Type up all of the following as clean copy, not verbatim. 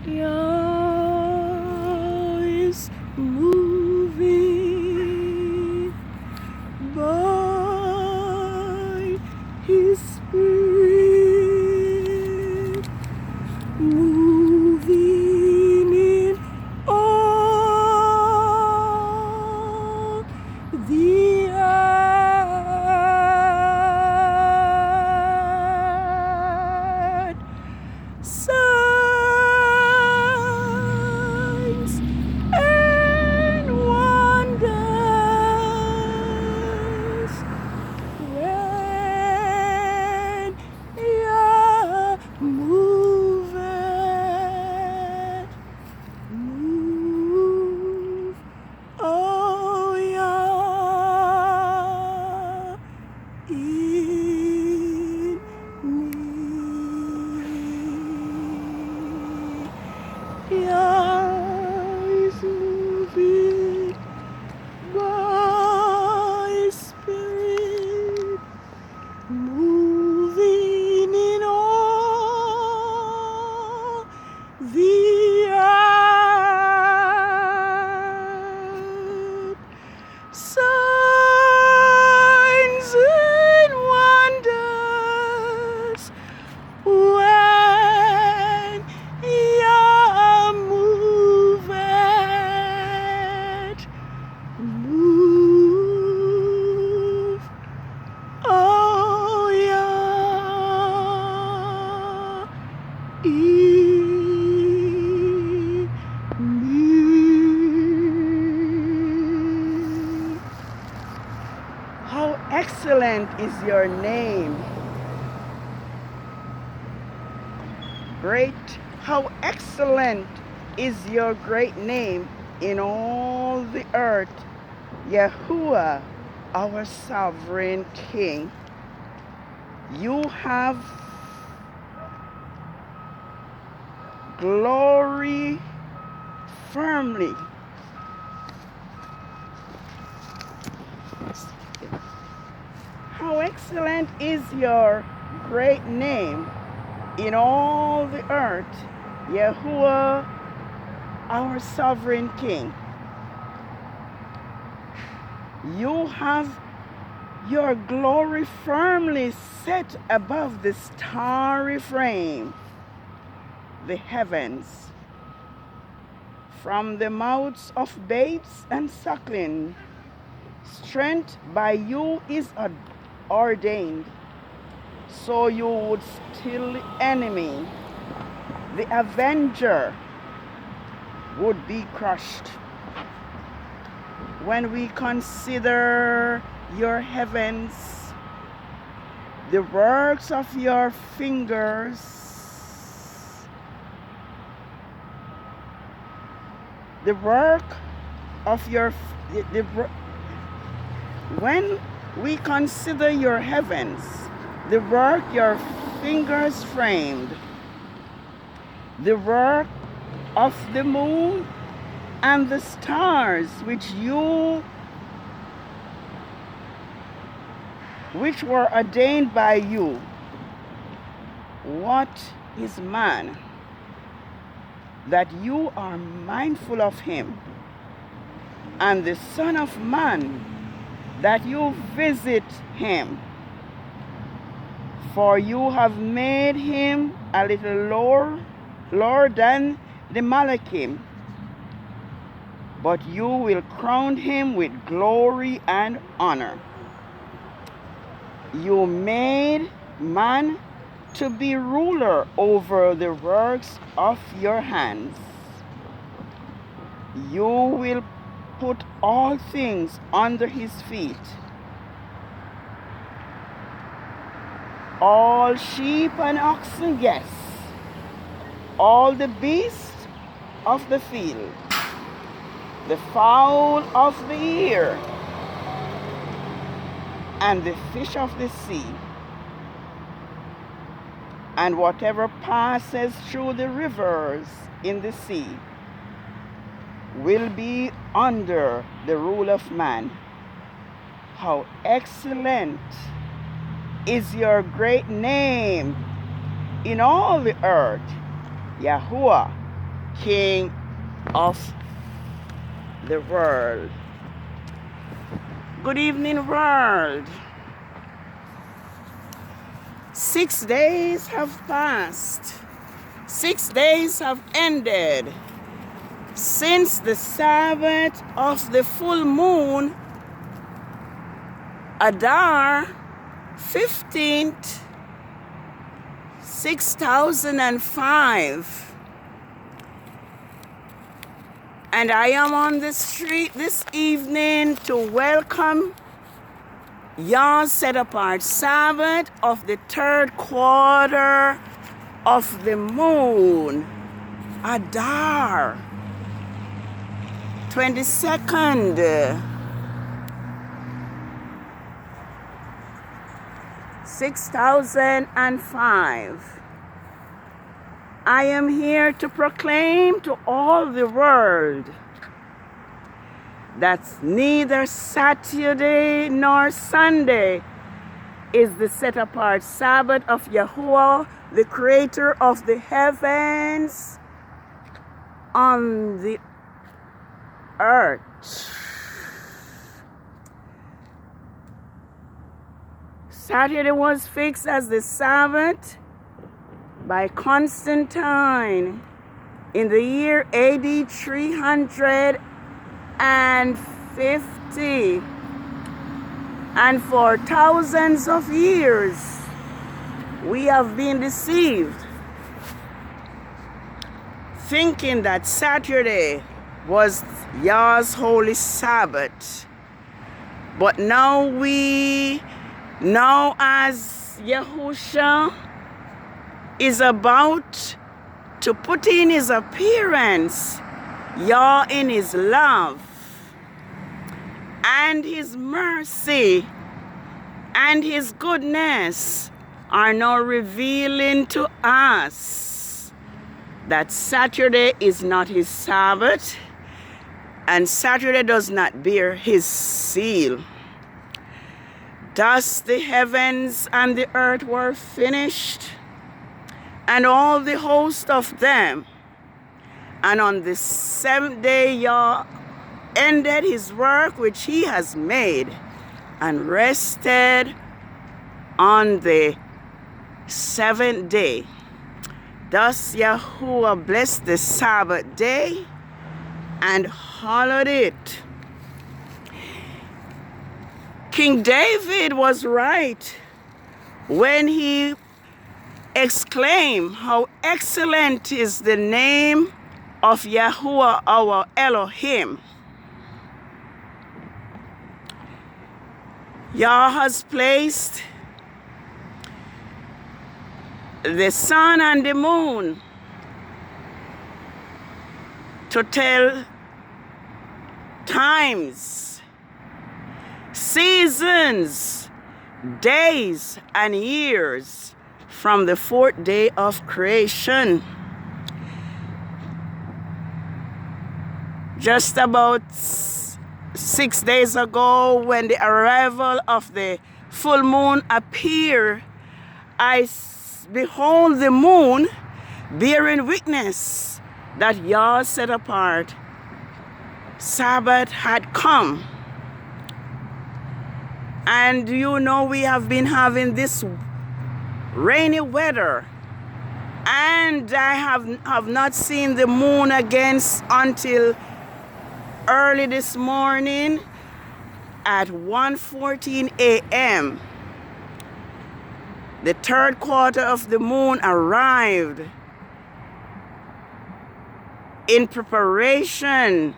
Yah is moving by His Spirit, moving in all the earth. Signs and wonders when Yah moveth. Move, oh Yah, in me. Yah is moving by His Spirit, moving in all the earth. Signs and wonders when Yah moveth. Move, oh Yah, in me. How excellent is your name. Great, how excellent is your great name in all the earth, Yahuwah, our sovereign King. You have glory firmly. How excellent is your great name in all the earth, Yahuwah, our sovereign King. You have your glory firmly set above the starry frame, the heavens. From the mouths of babes and suckling, strength by you is ordained, so you would still the enemy. The avenger would be crushed. When we consider your heavens, the works of your fingers, the work of your, when we consider your heavens, the work your fingers framed, the work of the moon and the stars which were ordained by you. What is man that you are mindful of him, and the Son of Man that you visit him? For you have made him a little lower than the Malachim, but you will crown him with glory and honor. You made man to be ruler over the works of your hands. You will put all things under his feet. All sheep and oxen, yes, all the beasts of the field, the fowl of the air, and the fish of the sea, and whatever passes through the rivers in the sea, will be under the rule of man. How excellent is your great name in all the earth, Yahuwah, King of the world. Good evening, world. 6 days have passed. 6 days have ended since the Sabbath of the full moon, ADAR 15th, 6005. And I am on the street this evening to welcome Yah's set-apart Sabbath of the third quarter of the moon, ADAR 22nd. 6005. I am here to proclaim to all the world that neither Saturday nor Sunday is the set-apart Sabbath of Yahuwah, the creator of the heavens on the earth. Saturday was fixed as the Sabbath by Constantine in the year AD 350. And for thousands of years, we have been deceived, thinking that Saturday was Yah's holy Sabbath. But now as Yahusha is about to put in his appearance, Yah in his love and his mercy and his goodness are now revealing to us that Saturday is not his Sabbath and Saturday does not bear his seal. Thus the heavens and the earth were finished, and all the host of them. And on the seventh day Yah ended his work which he has made, and rested on the seventh day. Thus Yahuwah blessed the Sabbath day and hallowed it. King David was right when he exclaimed, "How excellent is the name of Yahuwah our Elohim." Yah has placed the sun and the moon to tell times, seasons, days, and years from the fourth day of creation. Just about 6 days ago, when the arrival of the full moon appeared, I behold the moon bearing witness that Yah set apart Sabbath had come. And you know, we have been having this rainy weather, and I have not seen the moon again until early this morning at 1:14 a.m. The third quarter of the moon arrived in preparation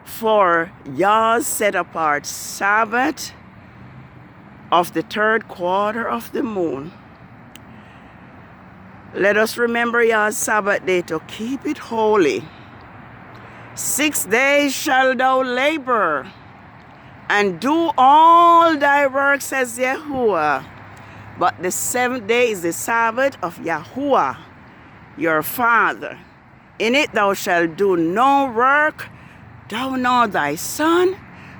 for Yah's set-apart Sabbath of the third quarter of the moon. Let us remember Yah's Sabbath day to keep it holy. 6 days shalt thou labor and do all thy work, says Yahuwah. But the seventh day is the Sabbath of Yahuwah, your Father. In it thou shalt do no work, thou nor thy son,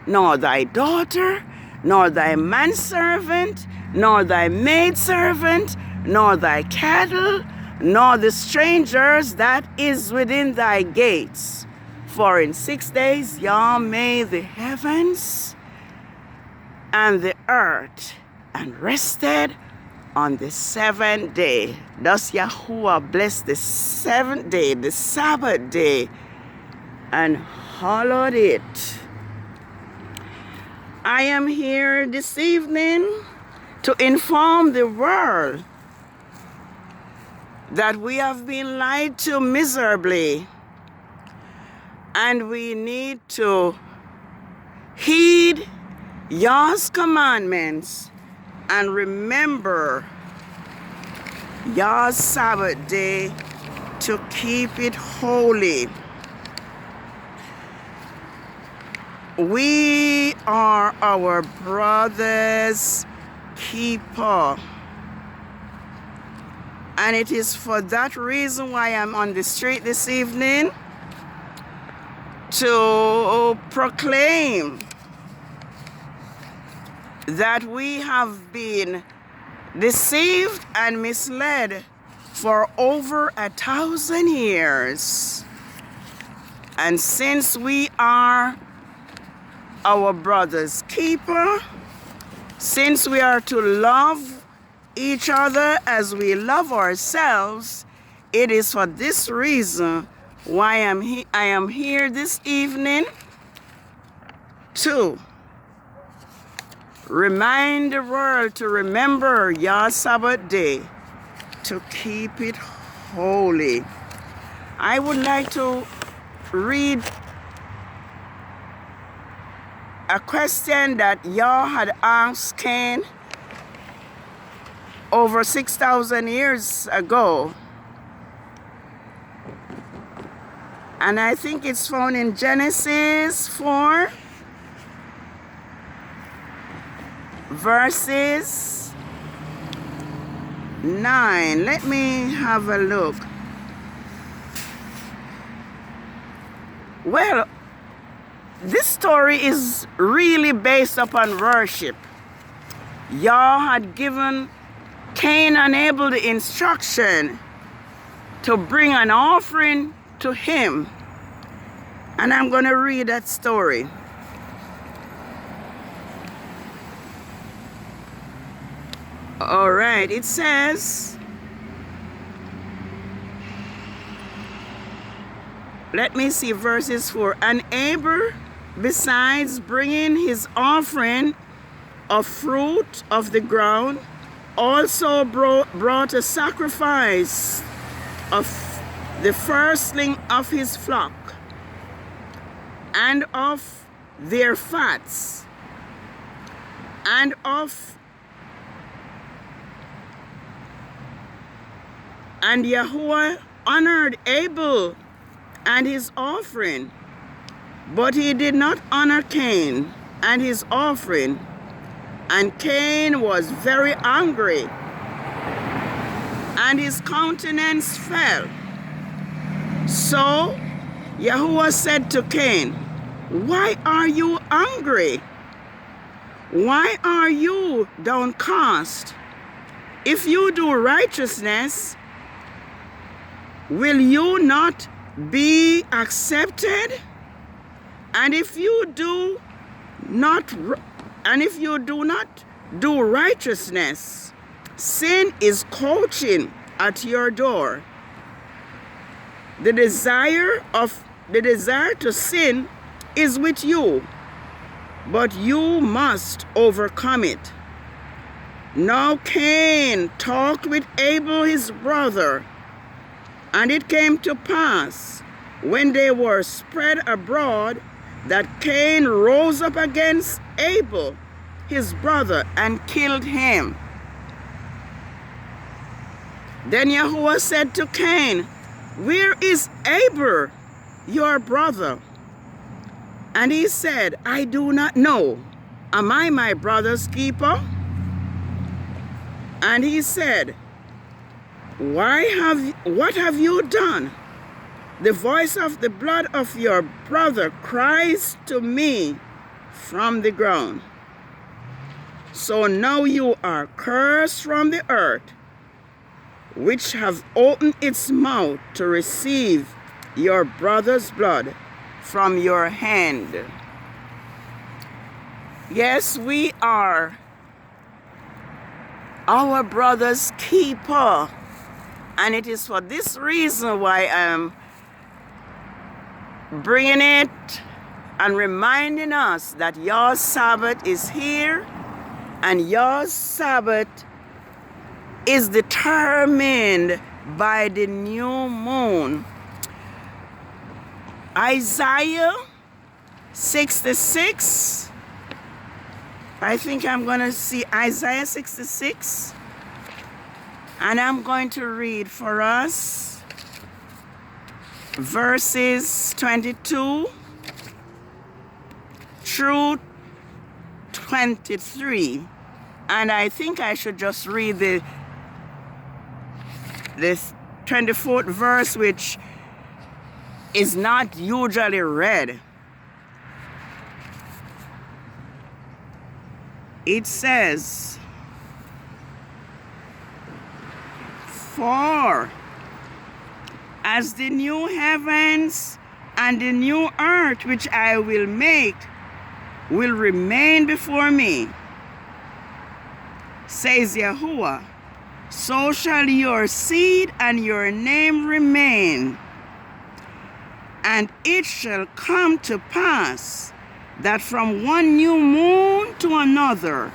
nor thy daughter, nor thy manservant, nor thy maidservant, nor thy cattle, nor the strangers that is within thy gates. For in 6 days Yah made the heavens and the earth, and rested on the 7th day. Thus Yahuwah blessed the 7th day, the Sabbath day, and hallowed it. I am here this evening to inform the world that we have been lied to miserably, and we need to heed Yah's commandments and remember Yah's Sabbath day to keep it holy. We are our brother's keeper. And it is for that reason why I'm on the street this evening, to proclaim that we have been deceived and misled for over 1,000 years. And since we are our brother's keeper, since we are to love each other as we love ourselves, it is for this reason why I am here this evening to remind the world to remember Yah's Sabbath day, to keep it holy. I would like to read a question that Yah had asked Cain over 6,000 years ago. And I think it's found in Genesis 4, verses 9. Let me have a look. Well, this story is really based upon worship. Yah had given Cain and Abel the instruction to bring an offering to him. And I'm going to read that story. All right, it says, let me see verses 4. And Abel, besides bringing his offering of fruit of the ground, also brought a sacrifice of the firstling of his flock and of their fats, and Yahuwah honored Abel and his offering, but he did not honor Cain and his offering. And Cain was very angry, and his countenance fell. So Yahuwah said to Cain, why are you angry? Why are you downcast? If you do righteousness, will you not be accepted? And if you do not do righteousness, sin is crouching at your door. The desire to sin is with you, but you must overcome it. Now Cain talked with Abel his brother, and it came to pass, when they were spread abroad, that Cain rose up against Abel his brother and killed him. Then Yahuwah said to Cain, where is Abel, your brother? And he said, I do not know. Am I my brother's keeper? And he said, what have you done? The voice of the blood of your brother cries to me from the ground. So now you are cursed from the earth, which have opened its mouth to receive your brother's blood from your hand. Yes, we are our brother's keeper. And it is for this reason why I'm bringing it and reminding us that your Sabbath is here, and your Sabbath is determined by the new moon. Isaiah 66. I think I'm going to see Isaiah 66. And I'm going to read for us verses 22 through 23. And I think I should just read the 24th verse, which is not usually read. It says, "For as the new heavens and the new earth which I will make will remain before me, says Yahuwah, so shall your seed and your name remain. And it shall come to pass that from one new moon to another,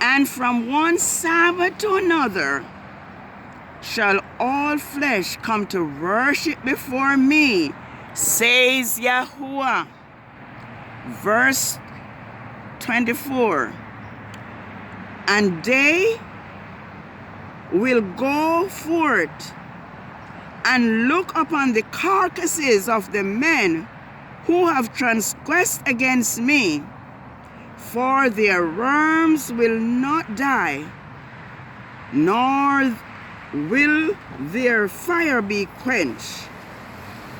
and from one Sabbath to another, shall all flesh come to worship before me, says Yahuwah." Verse 24. "And they will go forth and look upon the carcasses of the men who have transgressed against me, for their worms will not die, nor will their fire be quenched,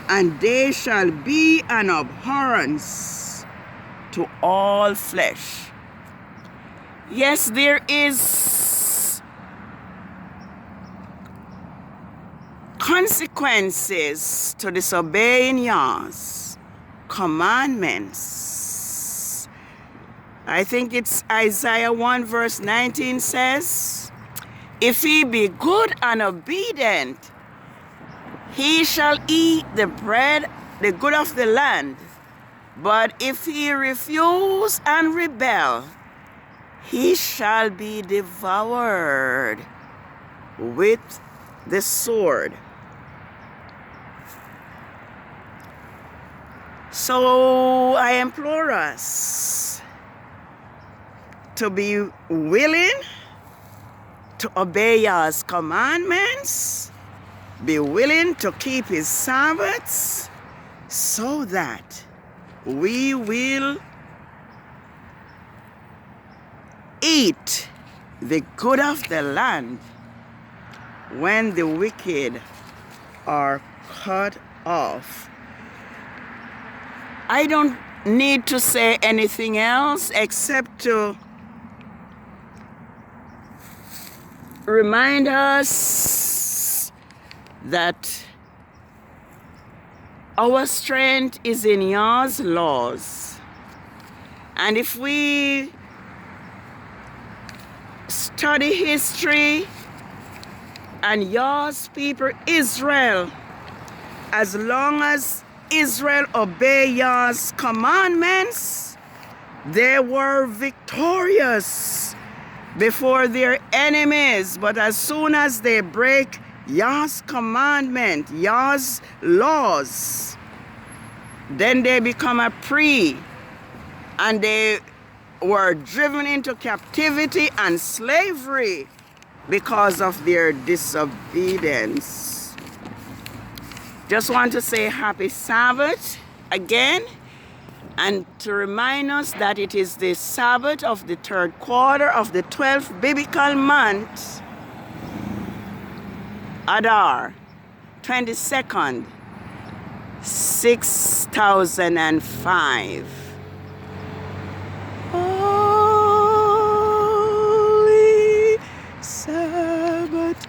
and they shall be an abhorrence to all flesh." Yes, there is consequences to disobeying Yah's commandments. I think it's Isaiah 1 verse 19 says, "If he be good and obedient, he shall eat the bread, the good of the land. But if he refuse and rebel, he shall be devoured with the sword." So I implore us to be willing to obey Yah's commandments, be willing to keep his Sabbaths, so that we will eat the good of the land when the wicked are cut off. I don't need to say anything else except to remind us that our strength is in Yah's laws. And if we study history and Yah's people, Israel, as long as Israel obeyed Yah's commandments, they were victorious before their enemies. But as soon as they break Yah's commandment, Yah's laws, then they become a prey, and they were driven into captivity and slavery because of their disobedience. Just want to say happy Sabbath again, and to remind us that it is the Sabbath of the third quarter of the 12th biblical month, ADAR, 22nd, 6005. Holy Sabbath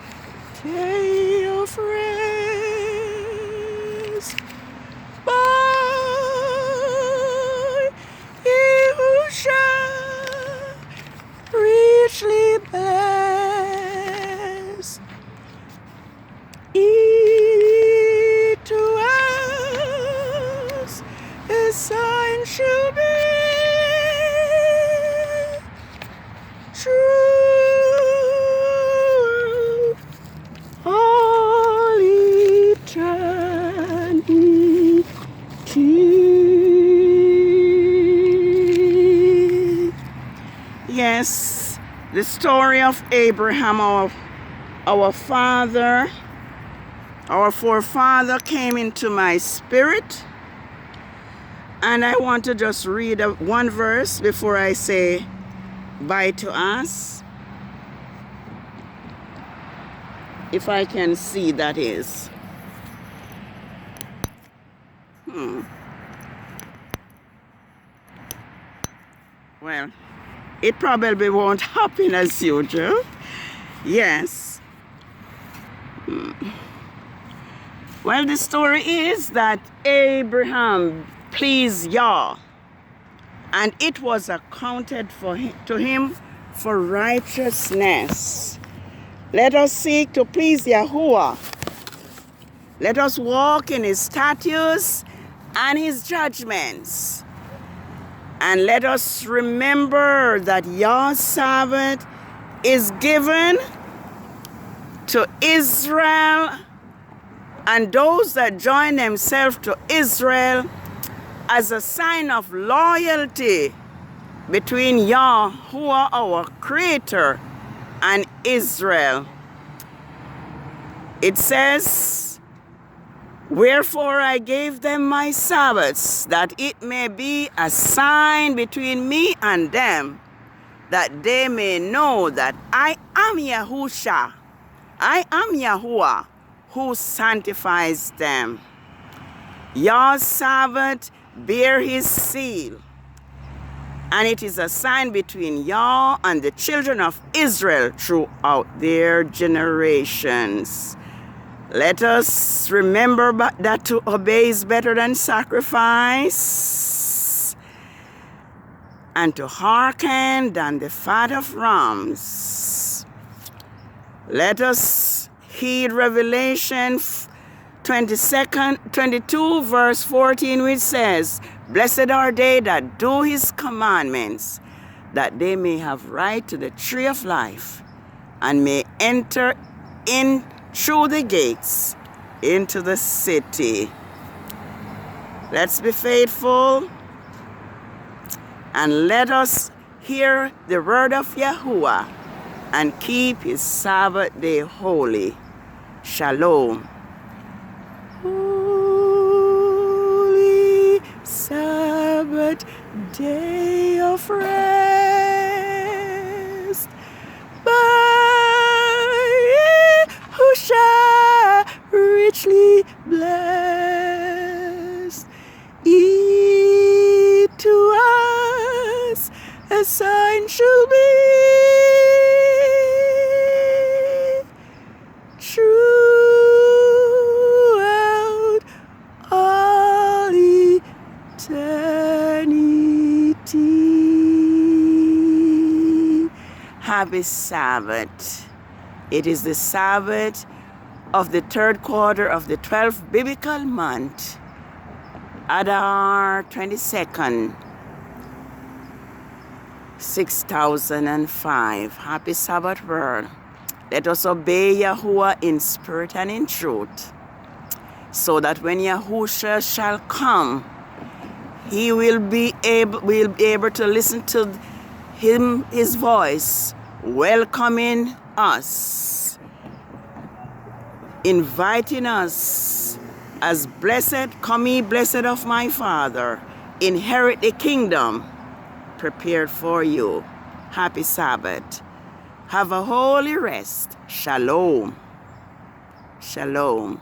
the story of Abraham, our father, our forefather, came into my spirit. And I want to just read one verse before I say bye to us. If I can see, that is. Well, it probably won't happen as usual. Yes. Well, the story is that Abraham pleased Yah, and it was accounted to him for righteousness. Let us seek to please Yahuwah. Let us walk in his statutes and his judgments. And let us remember that Yah's Sabbath is given to Israel and those that join themselves to Israel as a sign of loyalty between Yahuwah, our Creator, and Israel. It says, wherefore I gave them my Sabbaths, that it may be a sign between me and them, that they may know that I am Yahusha, I am Yahuwah, who sanctifies them. Yah's Sabbath bear his seal, and it is a sign between Yah and the children of Israel throughout their generations. Let us remember that to obey is better than sacrifice, and to hearken than the fat of rams. Let us heed Revelation 22 verse 14, which says, blessed are they that do his commandments, that they may have right to the tree of life, and may enter in through the gates into the city. Let's be faithful, and let us hear the word of Yahuwah and keep his Sabbath day holy. Shalom. Holy Sabbath day of rest, by Yahushua richly blessed, it to us a sign shall be, throughout all eternity. Happy Sabbath. It is the Sabbath of the third quarter of the 12th biblical month, ADAR 22nd, 6005. Happy Sabbath world. Let us obey Yahuwah in spirit and in truth, so that when Yahushua shall come, he will be able to listen to his voice, welcoming us, inviting us as blessed, come ye blessed of my Father, inherit the kingdom prepared for you. Happy Sabbath. Have a holy rest. Shalom. Shalom.